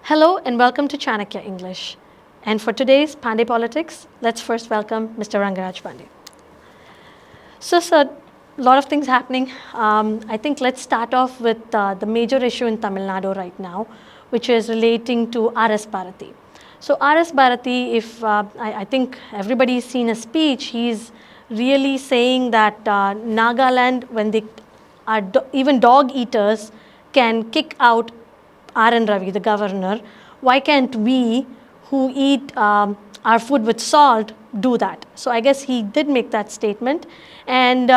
Hello and welcome to Chanakya English. And for today's Pandey Politics, let's first welcome Mr. Rangaraj Pandey. So, sir, a lot of things happening. I think let's start off with the major issue in Tamil Nadu right now, which is relating to R.S. Bharathi. So, R.S. Bharathi, if I think everybody's seen a speech, he's really saying that Nagaland, when they are even dog eaters, can kick out R.N. Ravi, the governor. Why can't we, who eat our food with salt, do that? So I guess he did make that statement. And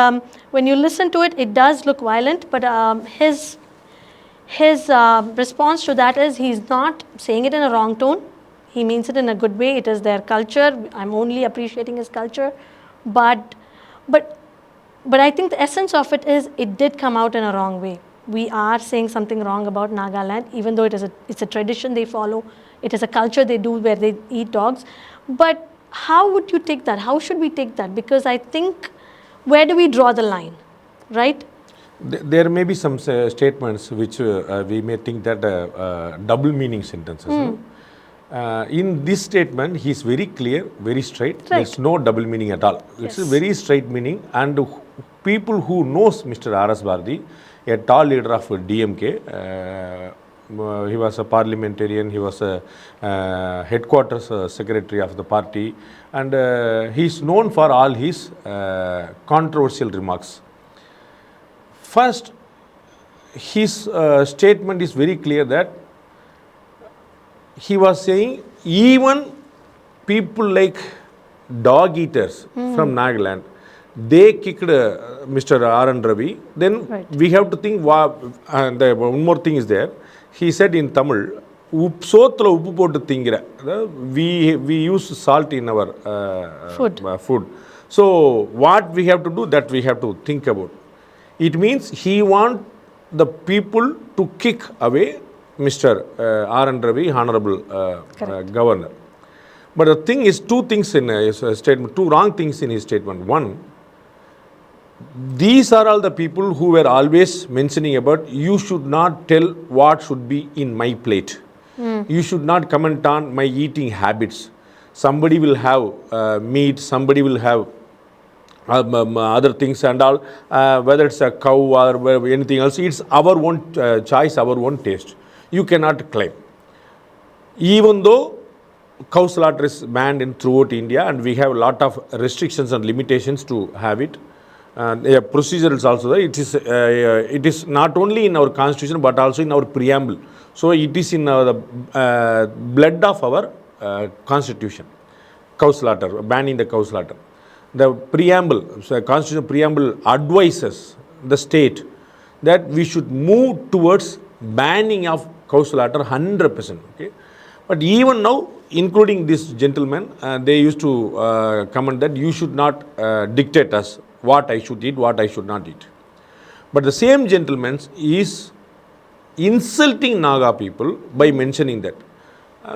when you listen to it, it does look violent, but his response to that is he's not saying it in a wrong tone. He means it in a good way. It is their culture. I'm only appreciating his culture. But I think the essence of it is it did come out in a wrong way. We are saying something wrong about Nagaland, even though it's a tradition they follow. It is a culture they do where they eat dogs. But how would you take that? How should we take that? Because I think, where do we draw the line, right? There may be some statements which we may think that double meaning sentences. In this statement, he is very clear, very straight. Right. There is no double meaning at all. It's a very straight meaning, and people who knows Mr. R.S. Bharathi, a tall leader of DMK, he was a parliamentarian, he was a headquarters secretary of the party, and he is known for all his controversial remarks. First, his statement is very clear that he was saying even people like dog eaters from Nagaland, they kicked Mr. R.N. Ravi. Then we have to think, and one more thing is there. He said in Tamil, we use salt in our food. So what we have to do, that we have to think about. It means he wants the people to kick away Mr. R.N. Ravi, Honorable Governor. But the thing is, two things in his statement, two wrong things in his statement. One, these are all the people who were always mentioning about you should not tell what should be in my plate. You should not comment on my eating habits. Somebody will have meat, somebody will have other things and all, whether it's a cow or anything else, it's our own choice, our own taste. You cannot claim. Even though cow slaughter is banned throughout India and we have a lot of restrictions and limitations to have it, procedure is also there. It is not only in our constitution but also in our preamble. So it is in the blood of our constitution. Cow slaughter, banning the cow slaughter. The preamble, constitutional preamble advises the state that we should move towards banning of cow slaughter 100%. Okay? But even now, including this gentleman, they used to comment that you should not dictate us what I should eat, what I should not eat. But the same gentleman is insulting Naga people by mentioning that.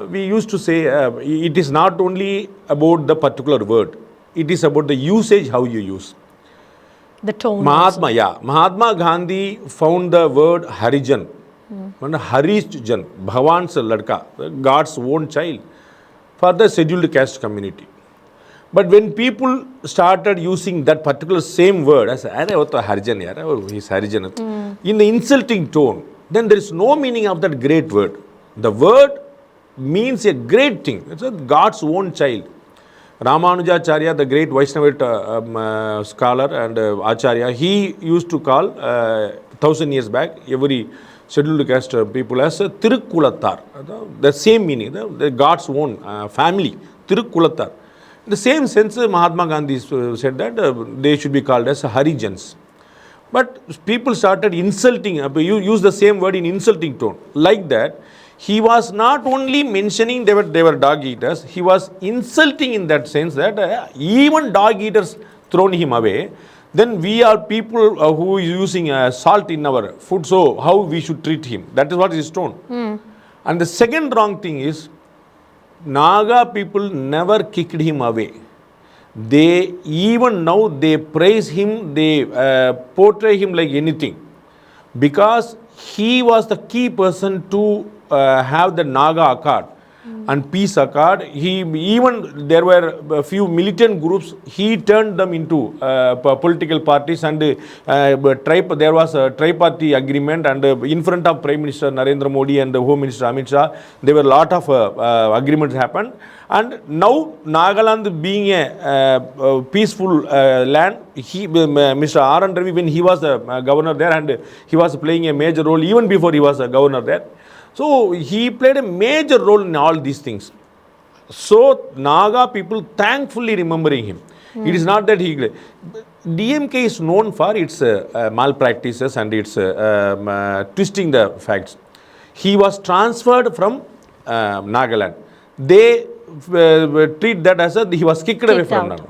We used to say it is not only about the particular word, it is about the usage, how you use. The tone. Mahatma Gandhi found the word Harijan. Harijan, Bhavan's ladka, God's own child, for the scheduled caste community. But when people started using that particular same word as Harijan, he's Harijan, in the insulting tone, then there is no meaning of that great word. The word means a great thing. It's God's own child. Ramanujacharya, the great Vaishnava scholar and Acharya, he used to call 1,000 years back every scheduled caste people as Tirukulathar. The same meaning, the God's own family, Tirukulathar. In the same sense, Mahatma Gandhi said that they should be called as Harijans. But people started insulting, you use the same word in insulting tone. Like that, he was not only mentioning they were dog eaters, he was insulting in that sense that even dog eaters thrown him away. Then we are people who are using salt in our food, so how we should treat him. That is what is tone. And the second wrong thing is, Naga people never kicked him away. They, even now, they praise him, they portray him like anything. Because he was the key person to have the Naga Accord and peace accord. He even there were a few militant groups. He turned them into political parties, and there was a tri-party agreement. And in front of Prime Minister Narendra Modi and Home Minister Amit Shah, there were a lot of agreements happened. And now Nagaland being a peaceful land, Mr. R. N. Ravi, when he was the governor there, and he was playing a major role even before he was a governor there. So he played a major role in all these things. So Naga people thankfully remembering him. It is not that DMK is known for its malpractices and its twisting the facts. He was transferred from Nagaland. They treat that as he was kicked away from Naga.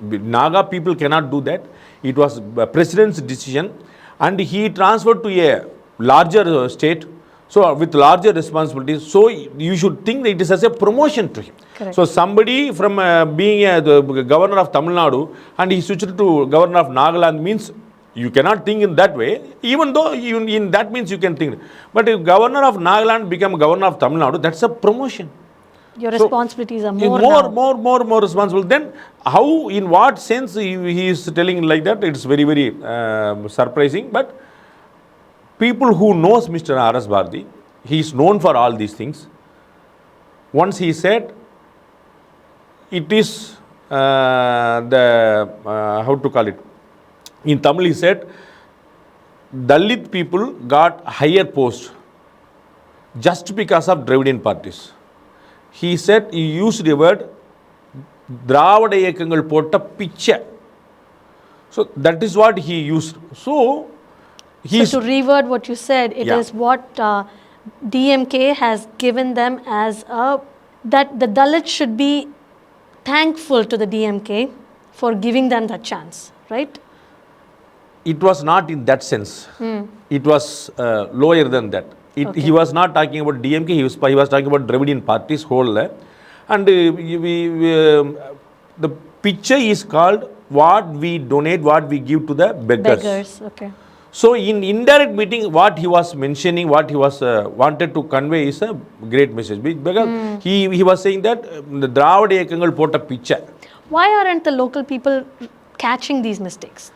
Naga people cannot do that. It was president's decision, and he transferred to a larger state. So with larger responsibilities, so you should think that it is as a promotion to him. Correct. So somebody from being the governor of Tamil Nadu and he switched to governor of Nagaland means you cannot think in that way, even though in that means you can think. But if governor of Nagaland become governor of Tamil Nadu, that's a promotion. Your responsibilities are more responsible. Then how, in what sense he is telling like that, it's very, very surprising. But people who knows Mr. R.S. Bharathi, he is known for all these things. Once he said, it is how to call it? In Tamil he said, Dalit people got higher post just because of Dravidian parties. He said, he used the word, Dravada Iyakangal potta picha. So that is what he used. So to reword what you said, it is what DMK has given them as that the Dalits should be thankful to the DMK for giving them that chance, right? It was not in that sense. It was lower than that. He was not talking about DMK, he was talking about Dravidian parties whole. And the picture is called what we donate, what we give to the beggars. Okay. So in indirect meeting, what he was mentioning, what he was wanted to convey is a great message. Because he was saying that the Dravada Iyakangal pota picture. Why aren't the local people catching these mistakes?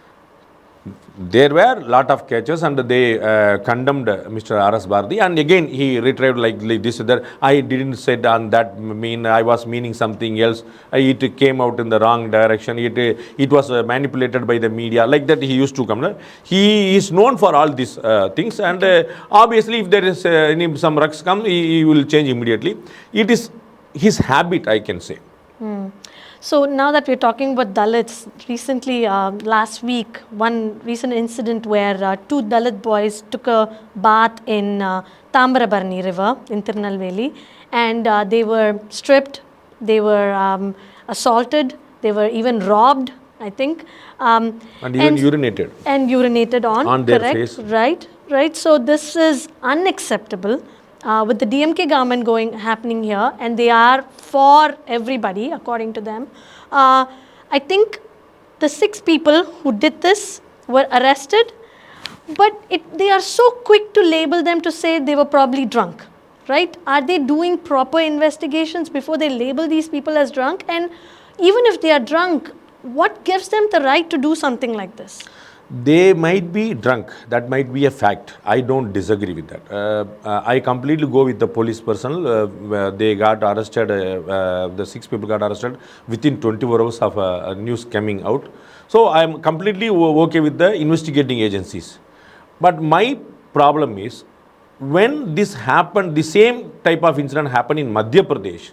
There were a lot of catches, and they condemned Mr. R.S. Bharathi, and again he retrieved like this, that I didn't say on that mean, I was meaning something else, it came out in the wrong direction, it was manipulated by the media, like that he used to come. He is known for all these things, and obviously if there is some rucks come, he will change immediately. It is his habit, I can say. So now that we're talking about Dalits, recently last week, one recent incident where two Dalit boys took a bath in Tambrabarni river in Tirunelveli, and they were stripped, they were assaulted, they were even robbed, I think. And even urinated. And urinated on their correct, face. Right. So this is unacceptable. With the DMK government happening here, and they are for everybody, according to them. I think the 6 people who did this were arrested, but they are so quick to label them to say they were probably drunk, right? Are they doing proper investigations before they label these people as drunk? And even if they are drunk, what gives them the right to do something like this? They might be drunk. That might be a fact. I don't disagree with that. I completely go with the police personnel. They got arrested, the 6 people got arrested within 24 hours of news coming out. So I am completely okay with the investigating agencies. But my problem is, when this happened, the same type of incident happened in Madhya Pradesh,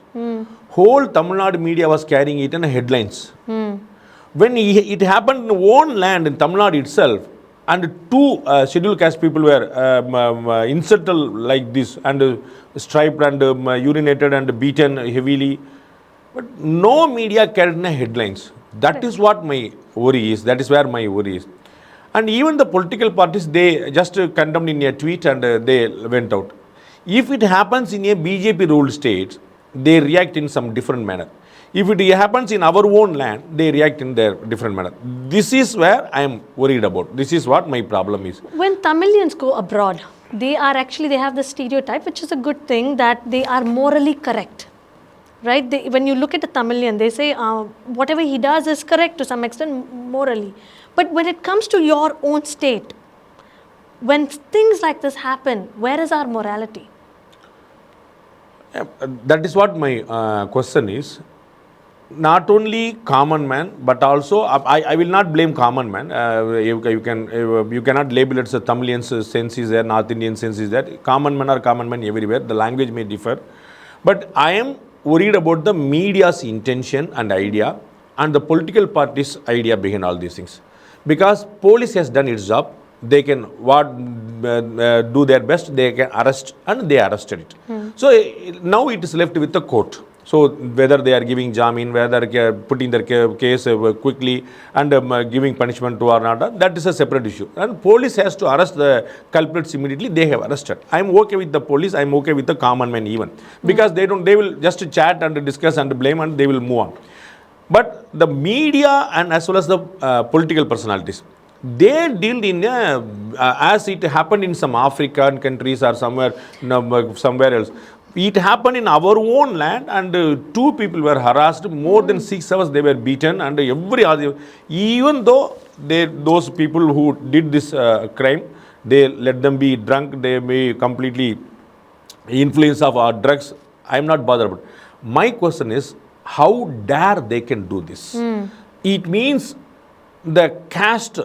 whole Tamil Nadu media was carrying it in headlines. When it happened in own land in Tamil Nadu itself, and 2 scheduled caste people were insulted like this, and striped and urinated and beaten heavily, but no media carried in headlines. That is what my worry is. That is where my worry is. And even the political parties, they just condemned in a tweet and they went out. If it happens in a BJP ruled state, they react in some different manner. If it happens in our own land, they react in their different manner. This is where I am worried about. This is what my problem is. When Tamilians go abroad, they have the stereotype, which is a good thing, that they are morally correct, right? When you look at the Tamilian, they say whatever he does is correct to some extent morally. But when it comes to your own state, when things like this happen, where is our morality? That is what my question is. Not only common man, but also I will not blame common man. You cannot label it as a Tamilian sense is there, North Indian sense is there. Common men are common men everywhere. The language may differ, but I am worried about the media's intention and idea, and the political party's idea behind all these things. Because police has done its job, they can do their best, they can arrest, and they arrested it. So now it is left with the court. So whether they are giving jamin, whether they are putting their case quickly and giving punishment to or not, that is a separate issue. And police has to arrest the culprits immediately. They have arrested. I am okay with the police. I am okay with the common man even, because they will just chat and discuss and blame and they will move on. But the media and as well as the political personalities, they deal in as it happened in some African countries or somewhere else. It happened in our own land, and 2 people were harassed. More than 6 hours they were beaten, and every other, even though those people who did this crime, they let them be drunk, they may completely influence of our drugs. I am not bothered about. My question is, how dare they can do this? It means the caste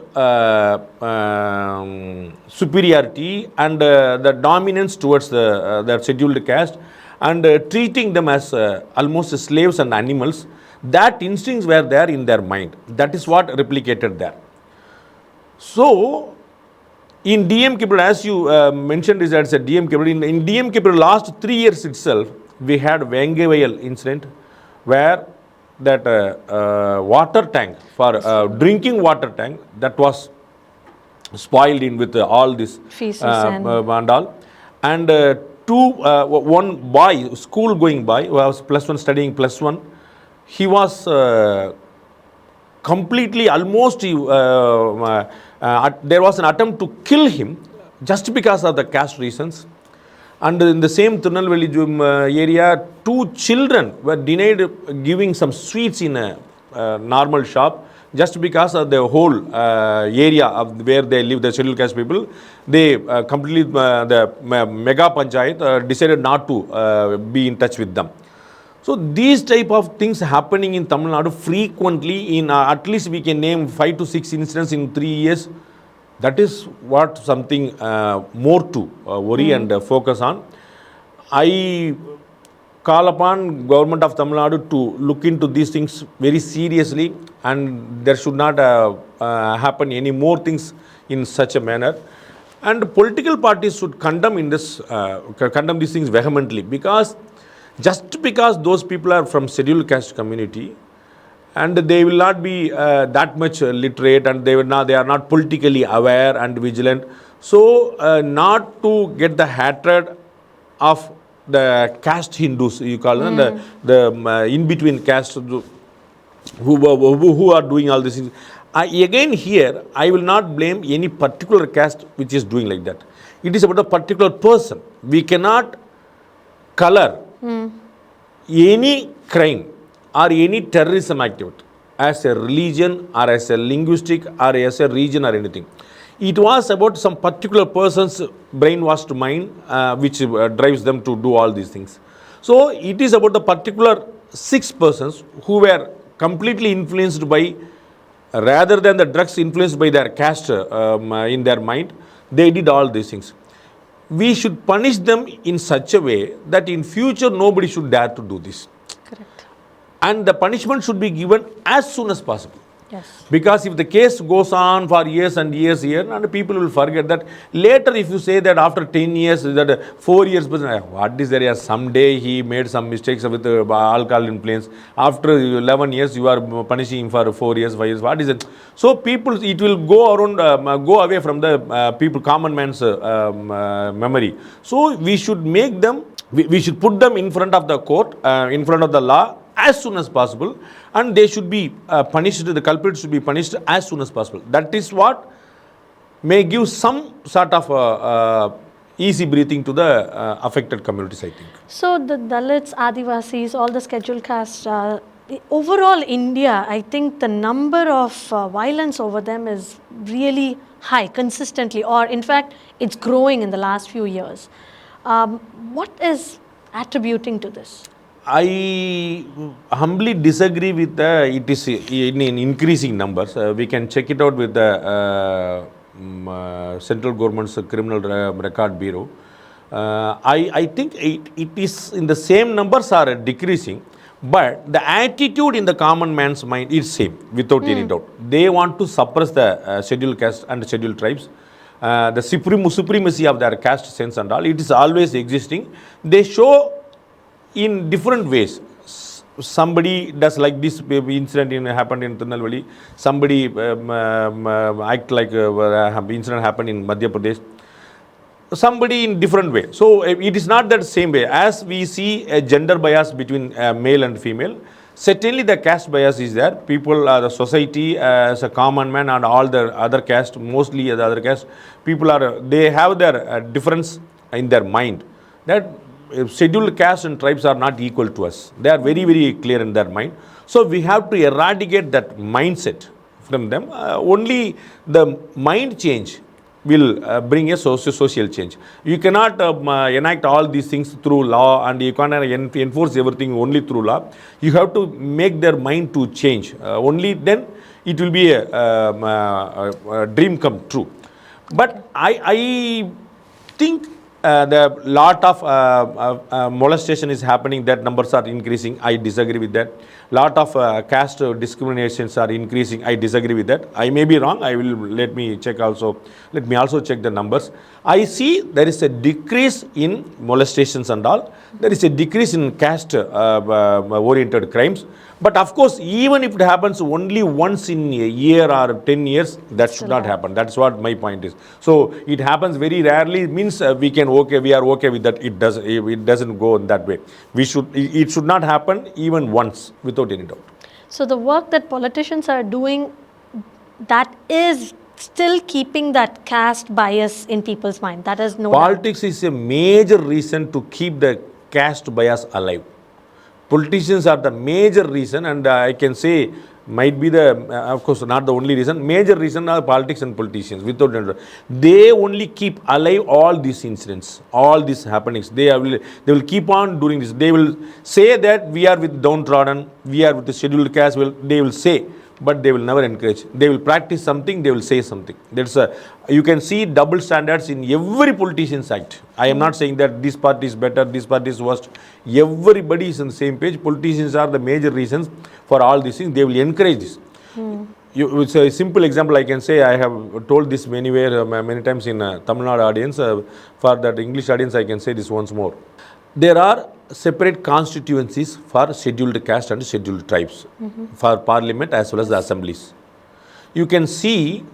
superiority and the dominance towards the scheduled caste, and treating them as almost slaves and animals. That instincts were there in their mind. That is what replicated there. So in DMK, as you mentioned, is that DMK. In DMK, last 3 years itself, we had Vengevayal incident, where that water tank for drinking water tank that was spoiled in with all this and all, and one boy, school going boy, who was +1 studying +1, he was completely almost there was an attempt to kill him just because of the caste reasons. And in the same Tirunelveli area, 2 children were denied giving some sweets in a normal shop just because of the whole area of where they live, the scheduled caste people. They completely, the mega panchayat decided not to be in touch with them. So these type of things happening in Tamil Nadu frequently, in at least we can name 5 to 6 incidents in 3 years. That is what something more to worry and focus on. I call upon government of Tamil Nadu to look into these things very seriously, and there should not happen any more things in such a manner. And political parties should condemn these things vehemently, because just because those people are from scheduled caste community, and they will not be that much literate, and they are not politically aware and vigilant. So not to get the hatred of the caste Hindus, you call them, the in-between caste who are doing all these things. Again here, I will not blame any particular caste which is doing like that. It is about a particular person. We cannot color any crime or any terrorism activity as a religion or as a linguistic or as a region or anything. It was about some particular person's brainwashed mind which drives them to do all these things. So it is about the particular 6 persons who were completely influenced by, rather than the drugs influenced by their caste in their mind, they did all these things. We should punish them in such a way that in future nobody should dare to do this. Correct. And the punishment should be given as soon as possible. Yes. Because if the case goes on for years and years here, and people will forget that. Later, if you say that after 10 years, that 4 years, what is there? Someday he made some mistakes with alcohol influence. After 11 years, you are punishing him for 4 years, 5 years. What is it? So people, it will go around, go away from the people, common man's memory. So we should make them, we should put them in front of the court, in front of the law, as soon as possible, and they should be punished, the culprits should be punished as soon as possible. That is what may give some sort of easy breathing to the affected communities, I think. So the Dalits, Adivasis, all the scheduled castes, overall India, I think the number of violence over them is really high consistently, or in fact, it's growing in the last few years. What is attributing to this? I humbly disagree with it is in increasing numbers. We can check it out with the central government's criminal record bureau. I think it is in the same numbers are decreasing, but the attitude in the common man's mind is same without any doubt. They want to suppress the scheduled caste and scheduled tribes. The supremacy of their caste sense and all, it is always existing. They show in different ways. Somebody does like this incident happened in Tirunelveli. Somebody act like incident happened in Madhya Pradesh. Somebody in different way. So it is not that same way. As we see a gender bias between male and female, certainly the caste bias is there. People, the society as a common man and all the other caste, mostly the other caste, people they have their difference in their mind. That scheduled castes and tribes are not equal to us. They are very, very clear in their mind. So we have to eradicate that mindset from them. Only the mind change will bring a social change. You cannot enact all these things through law, and you cannot enforce everything only through law. You have to make their mind to change. Only then it will be a dream come true. But I think the lot of molestation is happening, that numbers are increasing. I disagree with that. Lot of caste discriminations are increasing. I disagree with that. I may be wrong. Let me also check the numbers. I see there is a decrease in molestations and all. There is a decrease in caste oriented crimes. But of course, even if it happens only once in a year or 10 years, that should not happen. That's what my point is. So it happens very rarely. It means we are okay with that. It doesn't go in that way. It should not happen even once, without any doubt. So the work that politicians are doing, that is still keeping that caste bias in people's mind. That is no Politics is a major reason to keep the caste bias alive. Politicians are the major reason, and I can say might be of course not the only reason. Major reason are politics and politicians. Without doubt, they only keep alive all these incidents, all these happenings. They will keep on doing this. They will say that we are with downtrodden, we are with the scheduled caste. They will say, but they will never encourage. They will practice something, they will say something. You can see double standards in every politician's act. I am not saying that this party is better, this party is worst. Everybody is on the same page. Politicians are the major reasons for all these things. They will encourage this. It's a simple example I can say. I have told this many times in Tamil Nadu audience. For that English audience, I can say this once more. There are separate constituencies for scheduled caste and scheduled tribes for parliament as well as the assemblies. You can see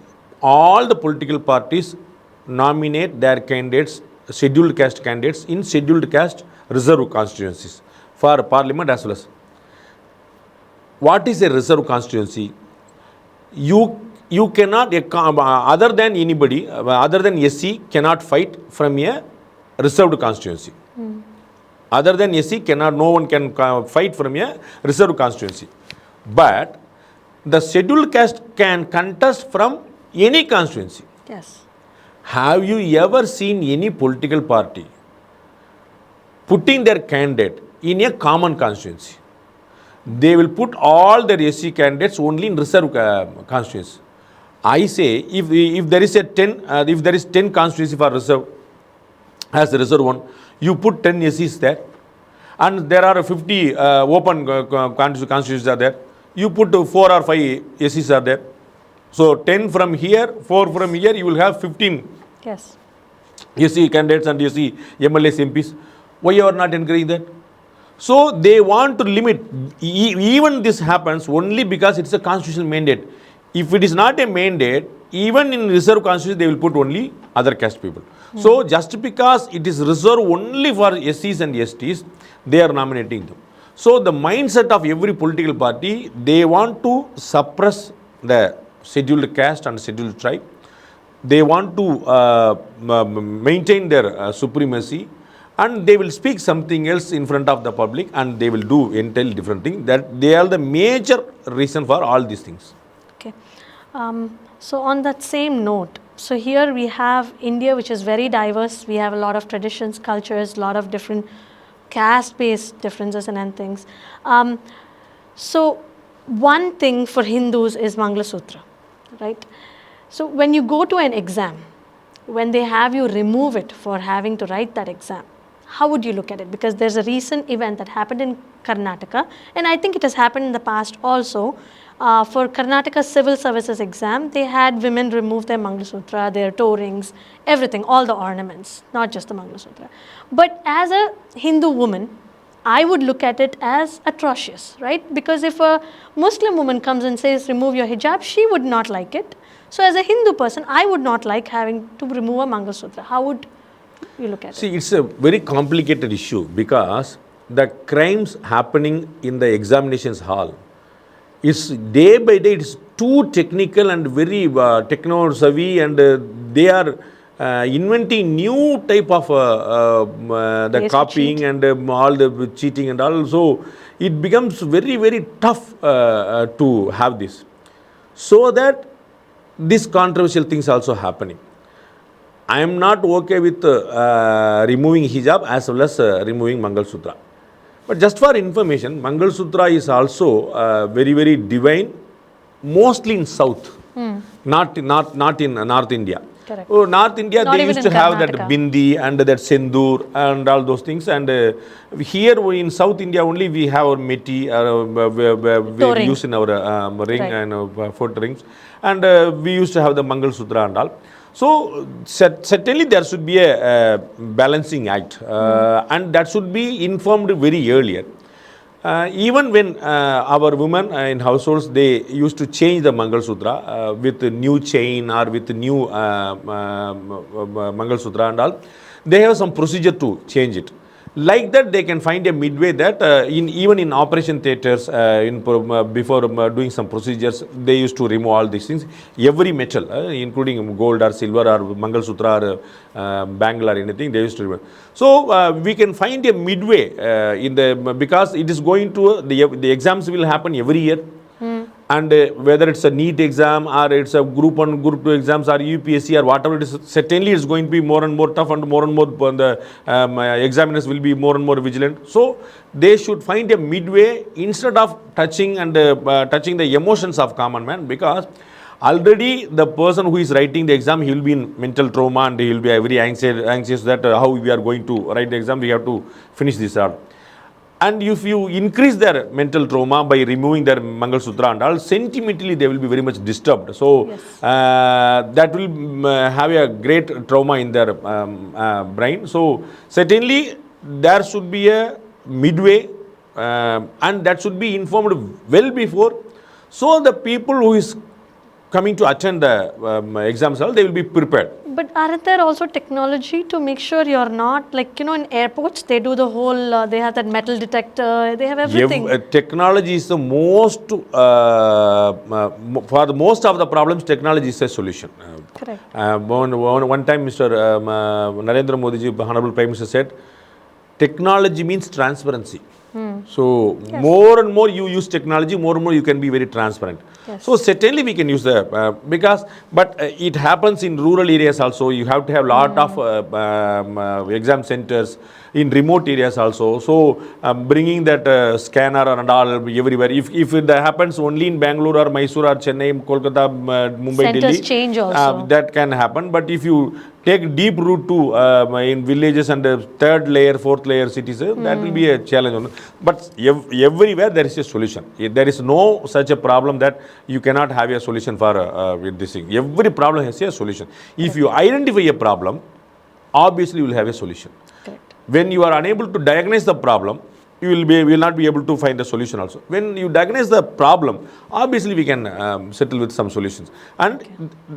all the political parties nominate their candidates, scheduled caste candidates, in scheduled caste reserve constituencies for parliament as well as. What is a reserve constituency? You cannot, other than anybody, other than SC, cannot fight from a reserved constituency. Other than SC, no one can fight from a reserved constituency. But the scheduled caste can contest from any constituency. Yes. Have you ever seen any political party putting their candidate in a common constituency? They will put all their SC candidates only in reserved constituency. I say if there is 10 constituency for reserve as the reserve one, you put 10 SCs there, and there are 50 open constituencies are there. You put 4 or 5 SCs are there. So 10 from here, 4 from here, you will have 15 Yes. SC candidates and SC MLAs, MPs. Why you are not encouraging that? So they want to limit. Even this happens only because it's a constitutional mandate. If it is not a mandate, even in reserve constituency, they will put only other caste people. So just because it is reserved only for SCs and STs, they are nominating them. So the mindset of every political party, they want to suppress the scheduled caste and scheduled tribe. they want to maintain their supremacy, and they will speak something else in front of the public, and they will do entirely different thing. That they are the major reason for all these things. Okay. So on that same note, so here we have India, which is very diverse. We have a lot of traditions, cultures, a lot of different caste-based differences and things. So one thing for Hindus is Mangala Sutra, right? So when you go to an exam, when they have you remove it for having to write that exam, how would you look at it? Because there's a recent event that happened in Karnataka, and I think it has happened in the past also. For Karnataka civil services exam, they had women remove their Mangala Sutra, their toe rings, everything, all the ornaments, not just the Mangala Sutra. But as a Hindu woman, I would look at it as atrocious, right? Because if a Muslim woman comes and says, remove your hijab, she would not like it. So as a Hindu person, I would not like having to remove a Mangala Sutra. How would you look at it? See, it's a very complicated issue because the crimes happening in the examinations hall is day by day, it's too technical and very techno-savvy, and they are inventing new type of the copying and all the cheating and all. So it becomes very, very tough to have this. So that these controversial things also happening. I am not okay with removing hijab as well as removing Mangal Sutra. But just for information, Mangal Sutra is also very, very divine, mostly in South, not in North India. Correct. Oh, North India, Not they even used to in have that Karnataka. bindi and that sendur and all those things. And here in South India only we have our meti, Toe we ring. use in our ring Right. and foot rings. And we used to have the Mangal Sutra and all. So certainly there should be a balancing act, and that should be informed very earlier. Even when our women in households, they used to change the Mangal Sutra with a new chain or with new Mangal Sutra and all, they have some procedure to change it. Like that, they can find a midway that even in operation theatres, before doing some procedures, they used to remove all these things. Every metal, including gold or silver or Mangal Sutra or bangle or anything, they used to remove. So we can find a midway because it is going to the exams will happen every year. And whether it's a NEET exam or it's a group 1, group 2 exams or UPSC or whatever it is, certainly it's going to be more and more tough, and more the examiners will be more and more vigilant. So they should find a midway instead of touching the emotions of common man, because already the person who is writing the exam, he will be in mental trauma and he will be very anxious that how we are going to write the exam, we have to finish this out. And if you increase their mental trauma by removing their Mangal Sutra and all, sentimentally they will be very much disturbed. So Yes. that will have a great trauma in their brain. So certainly there should be a midway, and that should be informed well before. So the people who is coming to attend the exams, they will be prepared. But aren't there also technology to make sure you're not, like, in airports, they do the whole, they have that metal detector, they have everything. Technology is the most, for the most of the problems, technology is a solution. Correct. One time, Mr. Narendra Modi ji, Honorable Prime Minister, said, technology means transparency. So Yes. more and more you use technology, more and more you can be very transparent. Yes. So certainly we can use the but it happens in rural areas also. You have to have lot of exam centers in remote areas also. So bringing that scanner and all everywhere. If it happens only in Bangalore or Mysore or Chennai, Kolkata, Mumbai, Centers Delhi, change also. that can happen. But if you take deep route to in villages and third layer, fourth layer cities, that will be a challenge. But everywhere there is a solution. There is no such a problem that you cannot have a solution for with this thing. Every problem has a solution. If you identify a problem, obviously you will have a solution. Correct. When you are unable to diagnose the problem, you will not be able to find a solution also. When you diagnose the problem, obviously we can settle with some solutions. And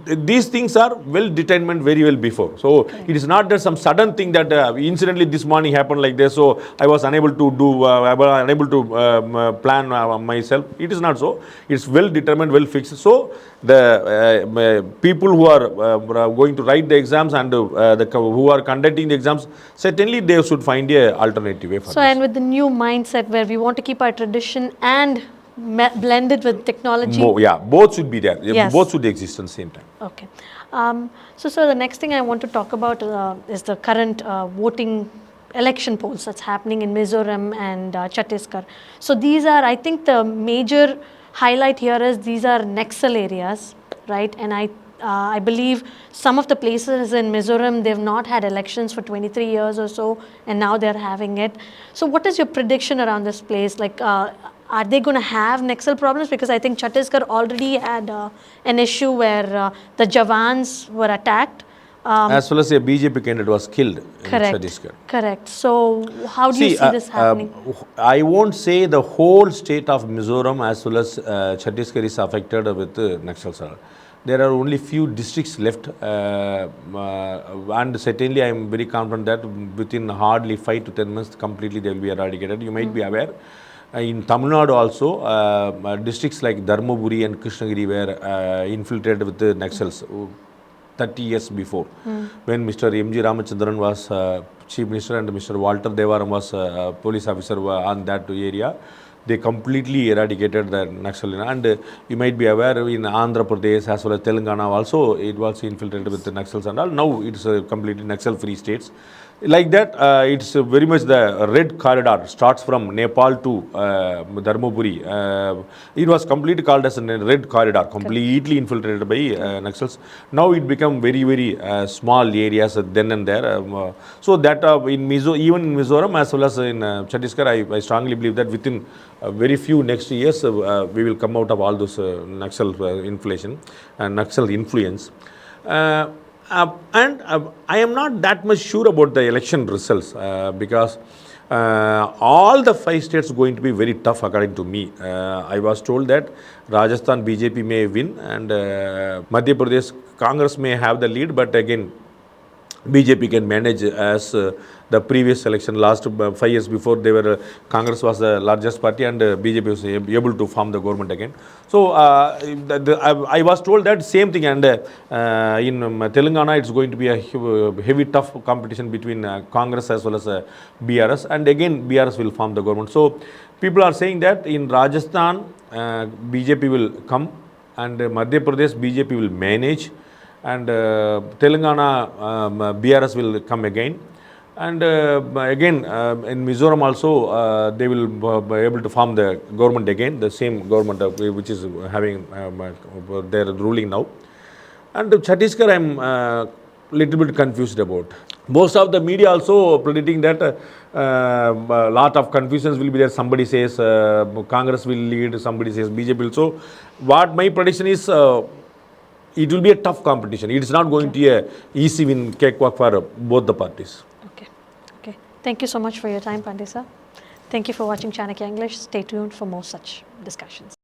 these things are well determined very well before. So it is not that some sudden thing that incidentally this morning happened like this, so I was unable to do, I was unable to plan myself. It is not so. It's well determined, well fixed. So the people who are going to write the exams and who are conducting the exams, certainly they should find a alternative way for So, this. and with the new mindset where we want to keep our tradition and blend it with technology. Yeah, both should be there. Yes. Both should exist at the same time. Okay. So, sir, the next thing I want to talk about is the current voting election polls that's happening in Mizoram and Chhattisgarh. So, these are, I think, the major highlight here is these are Naxal areas, right? And I believe some of the places in Mizoram, they've not had elections for 23 years or so, and now they're having it. So what is your prediction around this place? Like, are they going to have Naxal problems? Because I think Chhattisgarh already had an issue where the Jawans were attacked. As well as a BJP candidate was killed in Chhattisgarh. Correct. So how do you see this happening? I won't say the whole state of Mizoram as well as Chhattisgarh is affected with Naxal. There are only few districts left, and certainly I am very confident that within hardly 5 to 10 months completely they will be eradicated. You might be aware, in Tamil Nadu also, districts like Dharmaburi and Krishnagiri were infiltrated with the Naxals 30 years before, when Mr. M.G. Ramachandran was Chief Minister and Mr. Walter Devaram was police officer on that area. They completely eradicated the Naxal. And you might be aware, in Andhra Pradesh as well as Telangana also, it was infiltrated with the Naxals and all. Now it's completely Naxal-free states. Like that, it's very much the red corridor, starts from Nepal to Dharmaburi. It was completely called as a red corridor, completely infiltrated by Naxals. Now it become very, very small areas then and there. So that even in Mizoram as well as in Chhattisgarh, I strongly believe that within very few next years, we will come out of all those Naxal inflation and Naxal influence. And I am not that much sure about the election results because all the 5 states are going to be very tough according to me. I was told that Rajasthan BJP may win and Madhya Pradesh Congress may have the lead, but again BJP can manage as the previous election. Last 5 years before, Congress was the largest party and BJP was able to form the government again. So I was told that same thing, and in Telangana it's going to be a heavy tough competition between Congress as well as BRS, and again BRS will form the government. So people are saying that in Rajasthan BJP will come and Madhya Pradesh BJP will manage, and Telangana BRS will come again, and again in Mizoram also they will be able to form the government again, the same government which is having their ruling now. And Chhattisgarh I am little bit confused about. Most of the media also predicting that a lot of confusions will be there. Somebody says Congress will lead, somebody says BJP will. So what my prediction is, it will be a tough competition. It is not going to be a easy win cakewalk for both the parties. Okay. Thank you so much for your time, Pandey sir. Thank you for watching Chanakya English. Stay tuned for more such discussions.